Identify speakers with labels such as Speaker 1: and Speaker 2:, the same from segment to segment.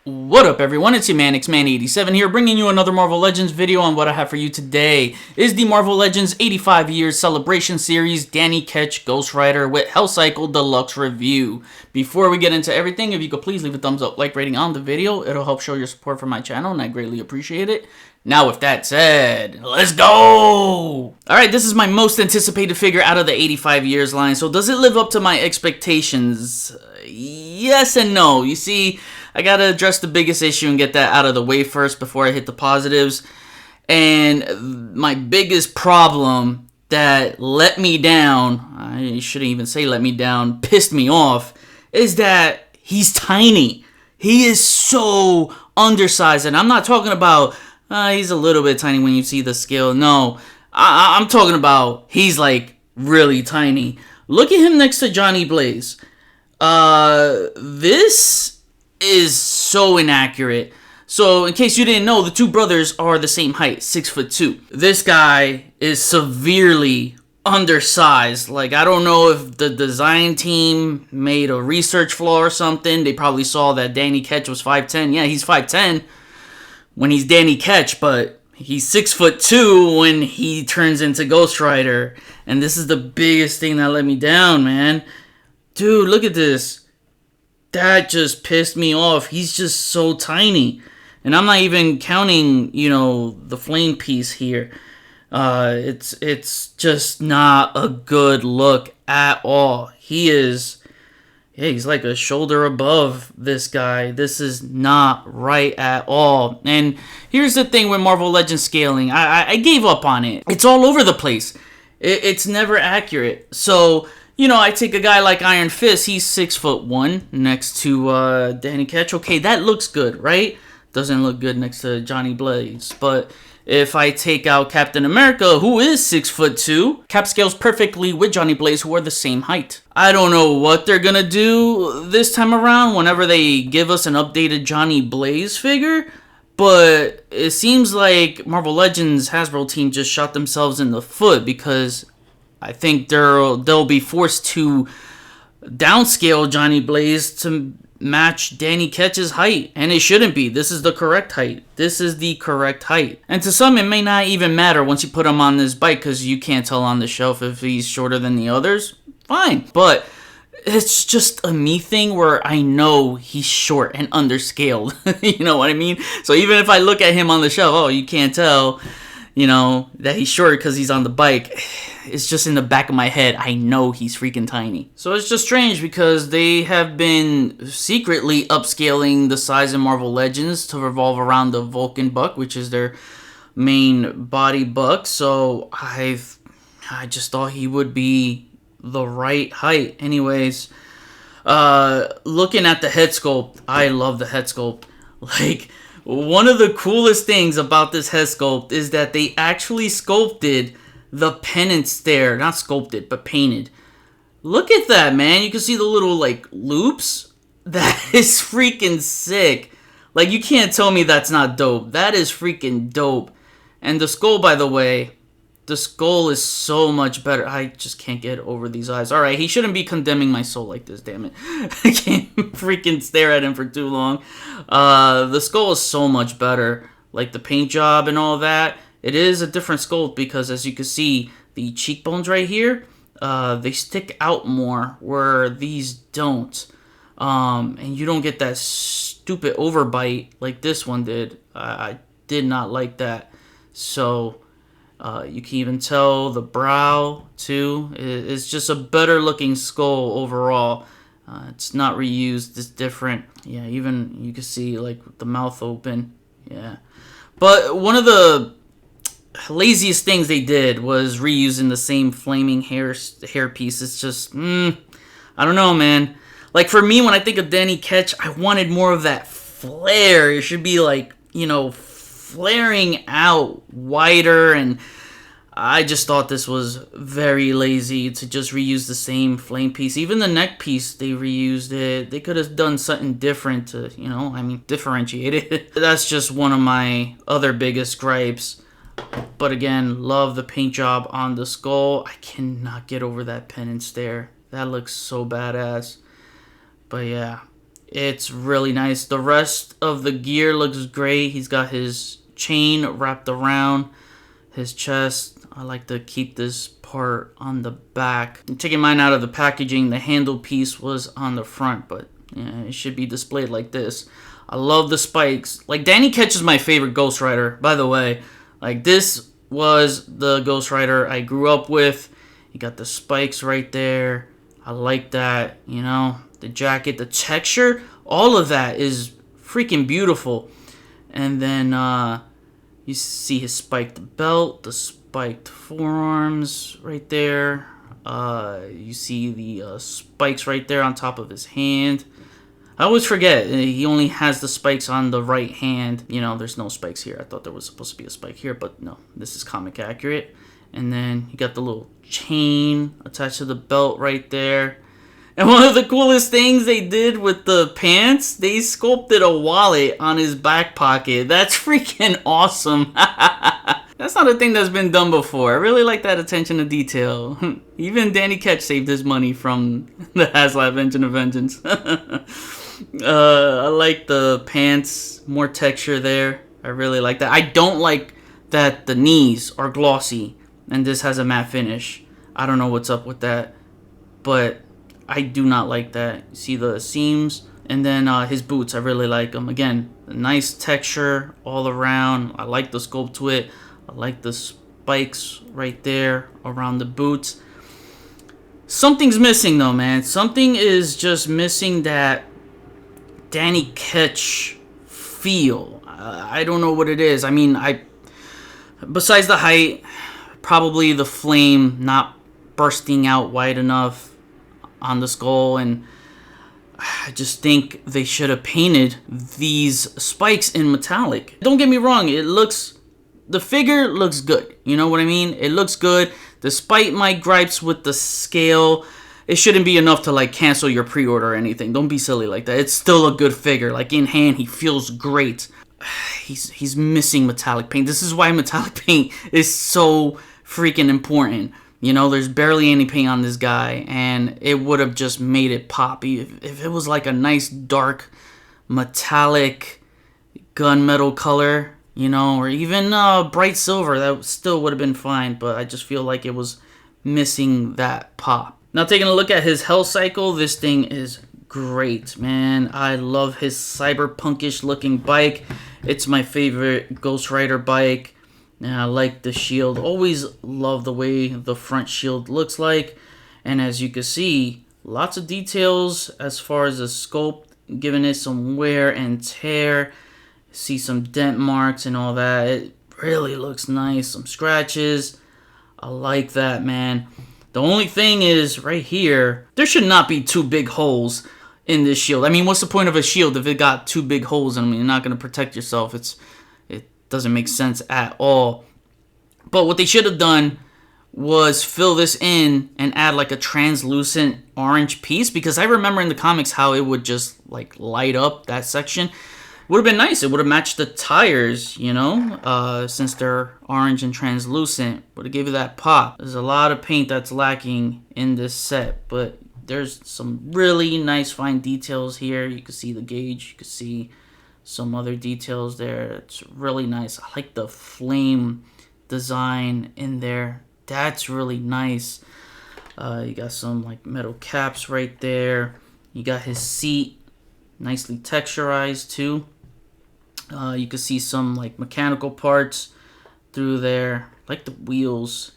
Speaker 1: What up everyone, it's your man, Xman87 here, bringing you another Marvel Legends video. And what I have for you today is the Marvel Legends 85 Years Celebration Series Danny Ketch Ghost Rider with Hell Cycle Deluxe review. Before we get into everything, if you could please leave a thumbs up, like rating on the video. It'll help show your support for my channel and I greatly appreciate it. Now with that said, let's go! Alright, this is my most anticipated figure out of the 85 Years line, so does it live up to my expectations? Yes and no. You see, I gotta address the biggest issue and get that out of the way first before I hit the positives. And my biggest problem that let me down, I shouldn't even say let me down, pissed me off, is that he's tiny. He is so undersized, and I'm not talking about he's a little bit tiny when you see the scale. No, I'm talking about he's like really tiny. Look at him next to Johnny Blaze. This is so inaccurate. So in case you didn't know, the two brothers are the same height, 6'2". This guy is severely undersized. Like, I don't know if the design team made a research flaw or something. They probably saw that Danny Ketch was 5'10". Yeah, he's 5'10". when he's Danny Ketch, but he's 6'2" when he turns into Ghost Rider. And this is the biggest thing that let me down, man. Dude, look at this. That just pissed me off. He's just so tiny. And I'm not even counting, you know, the flame piece here. It's just not a good look at all. He is... yeah, he's like a shoulder above this guy. This is not right at all. And here's the thing with Marvel Legends scaling. I gave up on it. It's all over the place. It's never accurate. So, you know, I take a guy like Iron Fist. He's 6'1" next to Danny Ketch. Okay, that looks good, right? Doesn't look good next to Johnny Blaze. But if I take out Captain America, who is 6'2", Cap scales perfectly with Johnny Blaze, who are the same height. I don't know what they're gonna do this time around whenever they give us an updated Johnny Blaze figure, but it seems like Marvel Legends Hasbro team just shot themselves in the foot, because I think they'll be forced to downscale Johnny Blaze to match Danny Ketch's height, and it shouldn't be. This is the correct height. This is the correct height. And to some, it may not even matter once you put him on this bike, because you can't tell on the shelf if he's shorter than the others. Fine, but it's just a me thing where I know he's short and underscaled. You know what I mean? So even if I look at him on the shelf, oh, you can't tell, you know, that he's short because he's on the bike. It's just in the back of my head, I know he's freaking tiny. So it's just strange, because they have been secretly upscaling the size in Marvel Legends to revolve around the Vulcan buck, which is their main body buck. So I just thought he would be the right height. Anyways, looking at the head sculpt, I love the head sculpt. Like, one of the coolest things about this head sculpt is that they actually sculpted the penance there. Not sculpted, but painted. Look at that, man. You can see the little, like, loops. That is freaking sick. Like, you can't tell me that's not dope. That is freaking dope. And the skull, by the way, the skull is so much better. I just can't get over these eyes. Alright, he shouldn't be condemning my soul like this, damn it. I can't freaking stare at him for too long. The skull is so much better. Like, the paint job and all that. It is a different sculpt, because as you can see, the cheekbones right here, they stick out more, where these don't. And you don't get that stupid overbite like this one did. I did not like that. So, you can even tell the brow, too. It's just a better looking skull overall. It's not reused, it's different. Yeah, even you can see, like, the mouth open. Yeah. But one of the laziest things they did was reusing the same flaming hair piece. It's just, I don't know, man. Like, for me, when I think of Danny Ketch, I wanted more of that flare. It should be, like, you know, flaring out wider, and I just thought this was very lazy to just reuse the same flame piece. Even the neck piece, they reused it. They could have done something different to, you know, I mean, differentiate it. That's just one of my other biggest gripes. But again, love the paint job on the skull. I cannot get over that penance there. That looks so badass. But yeah, it's really nice. The rest of the gear looks great. He's got his chain wrapped around his chest. I like to keep this part on the back. I'm taking mine out of the packaging. The handle piece was on the front, but yeah, it should be displayed like this. I love the spikes. Like, Danny Ketch is my favorite Ghost Rider, by the way. Like, this was the Ghost Rider I grew up with. You got the spikes right there. I like that, you know. The jacket, the texture, all of that is freaking beautiful. And then you see his spiked belt, the spiked forearms right there. You see the spikes right there on top of his hand. I always forget, he only has the spikes on the right hand. You know, there's no spikes here. I thought there was supposed to be a spike here, but no, this is comic accurate. And then you got the little chain attached to the belt right there. And one of the coolest things they did with the pants, they sculpted a wallet on his back pocket. That's freaking awesome. That's not a thing that's been done before. I really like that attention to detail. Even Danny Ketch saved his money from the HasLab Engine of Vengeance. I like the pants, more texture there. I really like that. I don't like that the knees are glossy and this has a matte finish. I don't know what's up with that, but I do not like that. You see the seams, and then his boots, I really like them. Again, a nice texture all around. I like the sculpt to it. I like the spikes right there around the boots. Something's missing though, man. Something is just missing that Danny Ketch feel. I don't know what it is. I mean, besides the height, probably the flame not bursting out wide enough on the skull, and I just think they should have painted these spikes in metallic. Don't get me wrong, the figure looks good, you know what I mean? It looks good. Despite my gripes with the scale, it shouldn't be enough to like cancel your pre-order or anything. Don't be silly like that. It's still a good figure. Like, in hand, he feels great. He's missing metallic paint. This is why metallic paint is so freaking important. You know, there's barely any paint on this guy, and it would have just made it pop. If it was like a nice dark metallic gunmetal color, you know, or even bright silver, that still would have been fine, but I just feel like it was missing that pop. Now, taking a look at his health cycle, this thing is great, man. I love his cyberpunkish looking bike. It's my favorite Ghost Rider bike. And I like the shield. Always love the way the front shield looks like. And as you can see, lots of details as far as the sculpt, giving it some wear and tear. See some dent marks and all that. It really looks nice. Some scratches. I like that, man. The only thing is, right here, there should not be two big holes in this shield. I mean, what's the point of a shield if it got two big holes in them? You're not going to protect yourself. It doesn't make sense at all. But what they should have done was fill this in and add like a translucent orange piece, because I remember in the comics how it would just like light up that section. Would have been nice. It would have matched the tires, you know, since they're orange and translucent. Would have given it that pop. There's a lot of paint that's lacking in this set, but there's some really nice fine details here. You can see the gauge. You can see some other details there. It's really nice. I like the flame design in there. That's really nice. You got some like metal caps right there. You got his seat nicely texturized too. You can see some like mechanical parts through there, like the wheels,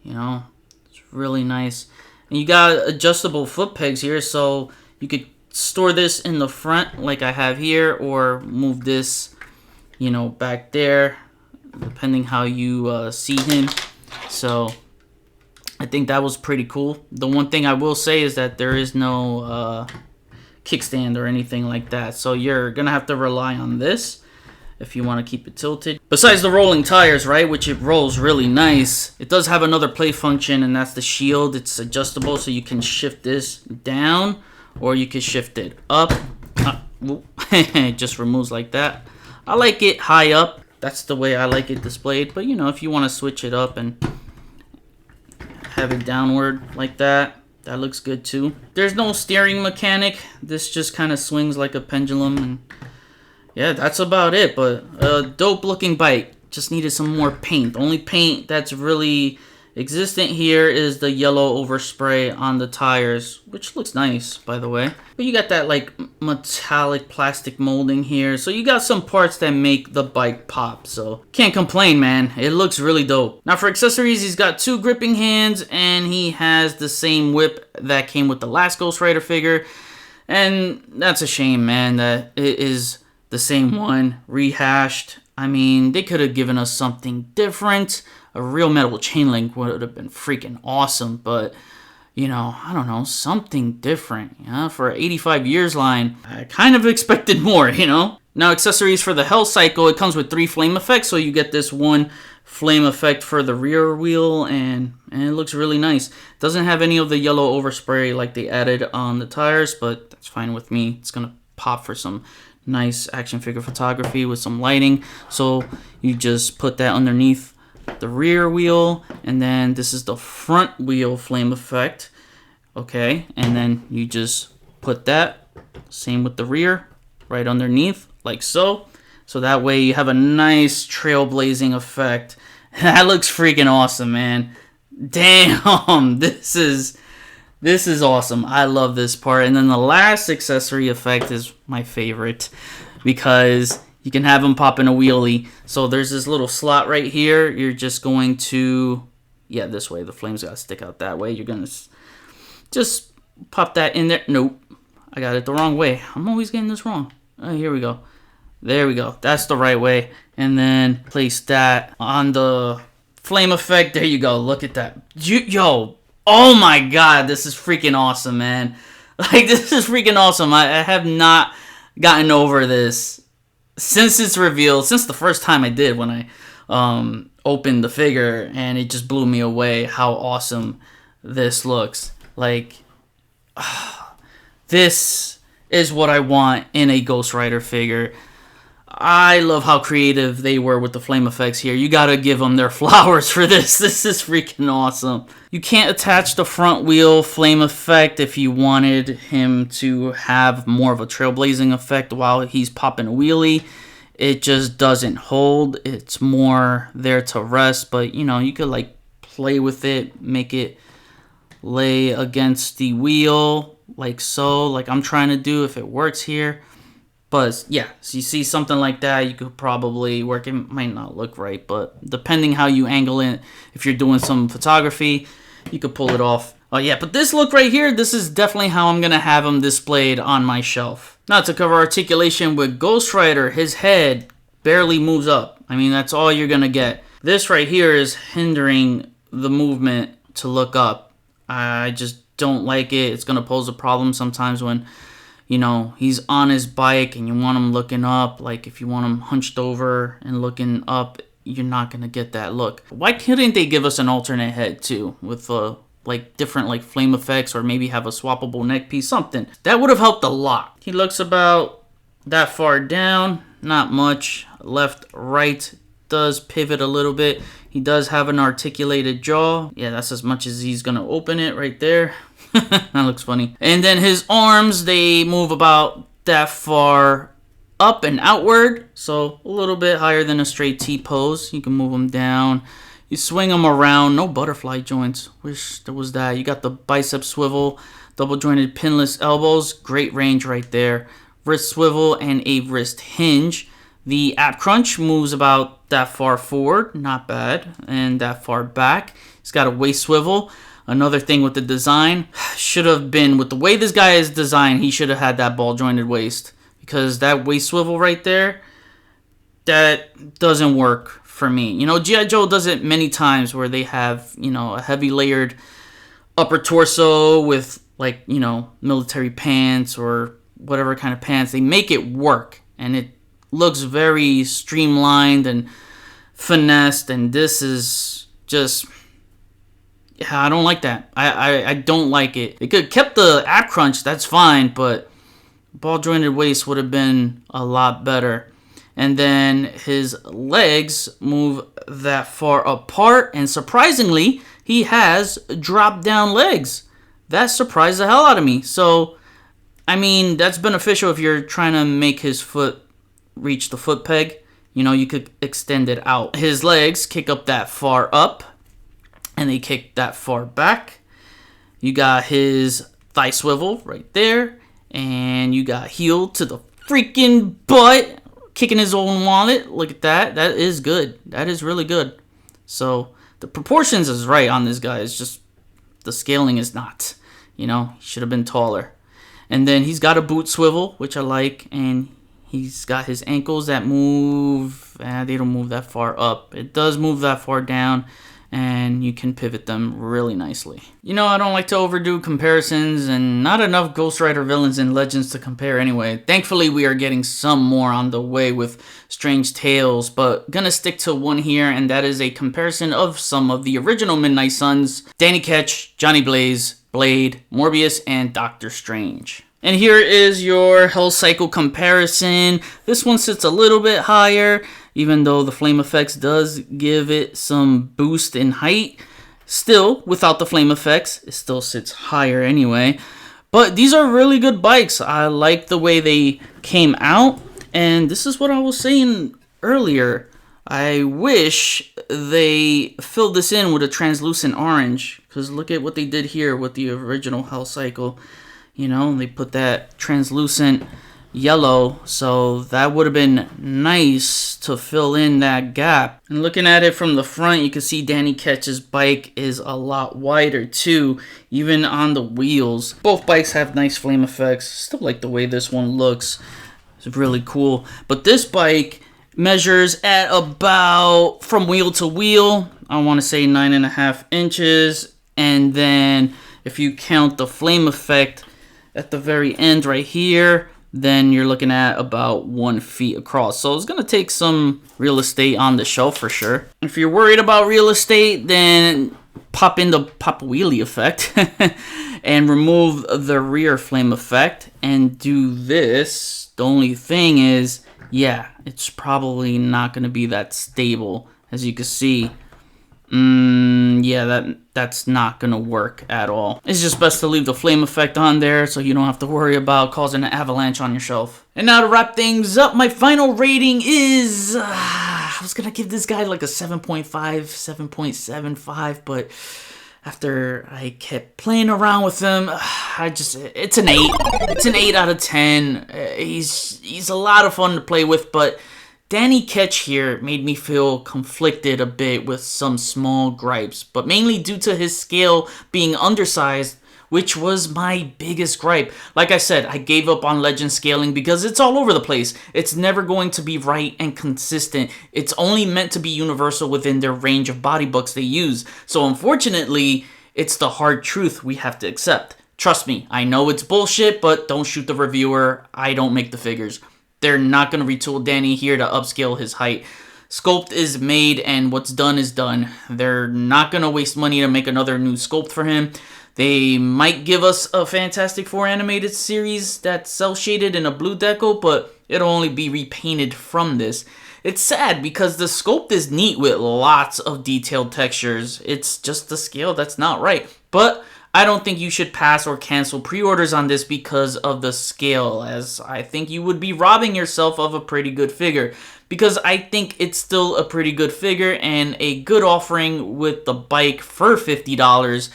Speaker 1: you know. It's really nice. And you got adjustable foot pegs here, so you could store this in the front like I have here, or move this, you know, back there, depending how you see him. So I think that was pretty cool. The one thing I will say is that there is no kickstand or anything like that, so you're gonna have to rely on this if you want to keep it tilted. Besides the rolling tires, right, which it rolls really nice, it does have another play function, and that's the shield. It's adjustable, so you can shift this down or you can shift it up. It just removes like that. I like it high up. That's the way I like it displayed, but you know, if you want to switch it up and have it downward like that, That looks good too. There's no steering mechanic. This just kind of swings like a pendulum. And yeah, that's about it. But a dope looking bike. Just needed some more paint. The only paint that's really existent here is the yellow overspray on the tires, which looks nice, by the way. But you got that like metallic plastic molding here, so you got some parts that make the bike pop. So can't complain, man. It looks really dope. Now for accessories, he's got 2 gripping hands, and he has the same whip that came with the last Ghost Rider figure. And that's a shame, man, that it is the same one rehashed. I mean, they could have given us something different. A real metal chain link would have been freaking awesome, but, you know, I don't know, something different. For an 85 years line, I kind of expected more, you know? Now, accessories for the Hell Cycle, it comes with 3 flame effects, so you get this 1 flame effect for the rear wheel, and it looks really nice. Doesn't have any of the yellow overspray like they added on the tires, but that's fine with me. It's gonna pop for some nice action figure photography with some lighting. So you just put that underneath the rear wheel, and then this is the front wheel flame effect. Okay, and then you just put that, same with the rear, right underneath, like so. So that way you have a nice trailblazing effect. That looks freaking awesome, man. Damn, this is awesome. I love this part. And then the last accessory effect is my favorite, because you can have them pop in a wheelie. So there's this little slot right here. You're just going to, yeah, this way. The flames got to stick out that way. You're going to just pop that in there. Nope, I got it the wrong way. I'm always getting this wrong. Oh, here we go. There we go. That's the right way. And then place that on the flame effect. There you go. Look at that. Yo, oh my God, this is freaking awesome, man. Like, this is freaking awesome. I have not gotten over this since its reveal, since the first time I did when I opened the figure, and it just blew me away how awesome this looks. Like, this is what I want in a Ghost Rider figure. I love how creative they were with the flame effects here. You gotta give them their flowers for this. This is freaking awesome. You can't attach the front wheel flame effect if you wanted him to have more of a trailblazing effect while he's popping a wheelie. It just doesn't hold. It's more there to rest, but you know, you could like play with it, make it lay against the wheel like so, like I'm trying to do if it works here. But yeah, so you see something like that, you could probably work. It might not look right, but depending how you angle it, if you're doing some photography, you could pull it off. Oh yeah, but this look right here, this is definitely how I'm gonna have him displayed on my shelf. Now to cover articulation with Ghost Rider, his head barely moves up. I mean, that's all you're gonna get. This right here is hindering the movement to look up. I just don't like it. It's gonna pose a problem sometimes when, you know, he's on his bike and you want him looking up. Like if you want him hunched over and looking up, you're not gonna get that look. Why couldn't they give us an alternate head too, with like different like flame effects, or maybe have a swappable neck piece, something that would have helped a lot. He looks about that far down, not much. Left, right does pivot a little bit. He does have an articulated jaw. Yeah, that's as much as he's gonna open it right there. That looks funny. And then his arms, they move about that far up and outward, so a little bit higher than a straight T pose. You can move them down, you swing them around. No butterfly joints, wish there was that. You got the bicep swivel, double jointed pinless elbows, great range right there. Wrist swivel and a wrist hinge. The ab crunch moves about that far forward, not bad, and that far back. He's got a waist swivel. Another thing with the design, should have been, with the way this guy is designed, he should have had that ball jointed waist, because that waist swivel right there, that doesn't work for me. You know, G.I. Joe does it many times where they have, you know, a heavy layered upper torso with, like, you know, military pants or whatever kind of pants. They make it work, and it looks very streamlined and finessed, and this is just... yeah, I don't like that. I don't like it. They could have kept the ab crunch, that's fine, but ball jointed waist would have been a lot better. And then his legs move that far apart, and surprisingly, he has drop down legs. that surprised the hell out of me. So, I mean, that's beneficial if you're trying to make his foot reach the foot peg. You know, you could extend it out. His legs kick up that far up, and they kick that far back. You got his thigh swivel right there, and you got heel to the freaking butt, kicking his own wallet. Look at that. That is good. That is really good. So the proportions is right on this guy. It's just the scaling is not. You know, he should have been taller. And then he's got a boot swivel, which I like, and he's got his ankles that move. They don't move that far up. It does move that far down, and you can pivot them really nicely. You know, I don't like to overdo comparisons, and not enough Ghost Rider villains and legends to compare anyway. Thankfully, we are getting some more on the way with Strange Tales, but gonna stick to one here, and that is a comparison of some of the original Midnight Suns: Danny Ketch, Johnny Blaze, Blade, Morbius, and Doctor Strange. And here is your Hell Cycle comparison. This one sits a little bit higher, even though the flame effects does give it some boost in height. Still, without the flame effects, it still sits higher anyway. But these are really good bikes. I like the way they came out. And this is what I was saying earlier. I wish they filled this in with a translucent orange. Because look at what they did here with the original Hell Cycle. You know, they put that translucent yellow, so that would have been nice to fill in that gap. And looking at it from the front, you can see Danny Ketch's bike is a lot wider too, even on the wheels. Both bikes have nice flame effects. Still like the way this one looks. It's really cool. But this bike measures at about, from wheel to wheel, I want to say 9.5 inches. And then if you count the flame effect at the very end right here, then you're looking at about 1 feet across. So it's going to take some real estate on the shelf for sure. If you're worried about real estate, then pop in the pop wheelie effect and remove the rear flame effect and do this. The only thing is, yeah, it's probably not going to be that stable. As you can see, yeah, that's not gonna work at all. It's just best to leave the flame effect on there so you don't have to worry about causing an avalanche on your shelf. And now to wrap things up, my final rating is I was gonna give this guy like a 7.5, 7.75, but after I kept playing around with him, it's an 8. It's an 8 out of 10. He's a lot of fun to play with, but Danny Ketch here made me feel conflicted a bit with some small gripes, but mainly due to his scale being undersized, which was my biggest gripe. Like I said, I gave up on Legend scaling because it's all over the place. It's never going to be right and consistent. It's only meant to be universal within their range of body books they use. So unfortunately, it's the hard truth we have to accept. Trust me, I know it's bullshit, but don't shoot the reviewer. I don't make the figures. They're not going to retool Danny here to upscale his height. Sculpt is made and what's done is done. They're not going to waste money to make another new sculpt for him. They might give us a Fantastic Four animated series that's cel-shaded in a blue decal, but it'll only be repainted from this. It's sad because the sculpt is neat with lots of detailed textures. It's just the scale that's not right. But I don't think you should pass or cancel pre-orders on this because of the scale, as I think you would be robbing yourself of a pretty good figure. Because I think it's still a pretty good figure and a good offering with the bike for $50.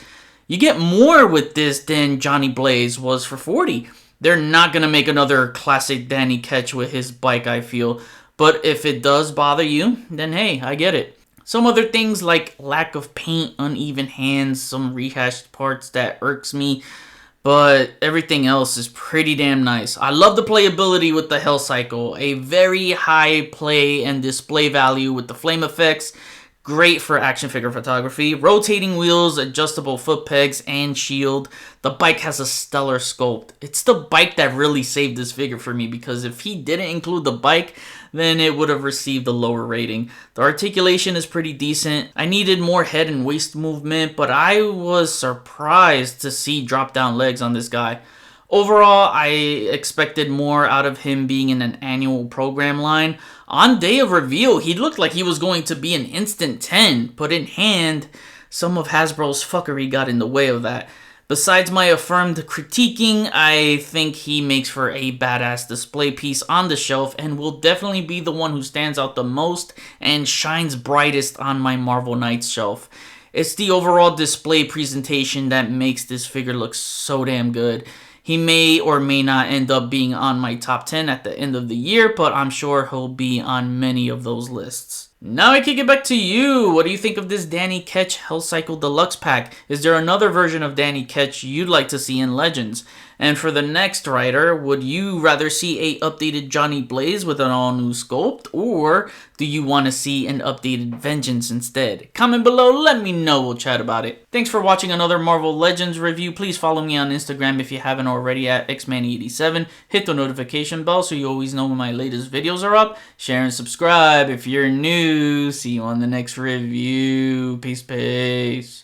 Speaker 1: You get more with this than Johnny Blaze was for $40. They're not going to make another classic Danny Ketch with his bike, I feel. But if it does bother you, then hey, I get it. Some other things like lack of paint, uneven hands, some rehashed parts that irks me, but everything else is pretty damn nice. I love the playability with the Hell Cycle, a very high play and display value with the flame effects, great for action figure photography, rotating wheels, adjustable foot pegs, and shield. The bike has a stellar sculpt. It's the bike that really saved this figure for me because if he didn't include the bike, then it would have received a lower rating. The articulation is pretty decent. I needed more head and waist movement, but I was surprised to see drop down legs on this guy. Overall, I expected more out of him being in an annual program line. On day of reveal, he looked like he was going to be an instant 10, but in hand, some of Hasbro's fuckery got in the way of that. Besides my affirmed critiquing, I think he makes for a badass display piece on the shelf and will definitely be the one who stands out the most and shines brightest on my Marvel Knights shelf. It's the overall display presentation that makes this figure look so damn good. He may or may not end up being on my top 10 at the end of the year, but I'm sure he'll be on many of those lists. Now I kick it back to you. What do you think of this Danny Ketch Hell Cycle Deluxe pack? Is there another version of Danny Ketch you'd like to see in Legends? And for the next writer, would you rather see a updated Johnny Blaze with an all new sculpt, or do you want to see an updated Vengeance instead? Comment below, let me know, we'll chat about it. Thanks for watching another Marvel Legends review. Please follow me on Instagram if you haven't already at xman87. Hit the notification bell so you always know when my latest videos are up. Share and subscribe if you're new. See you on the next review. Peace, peace.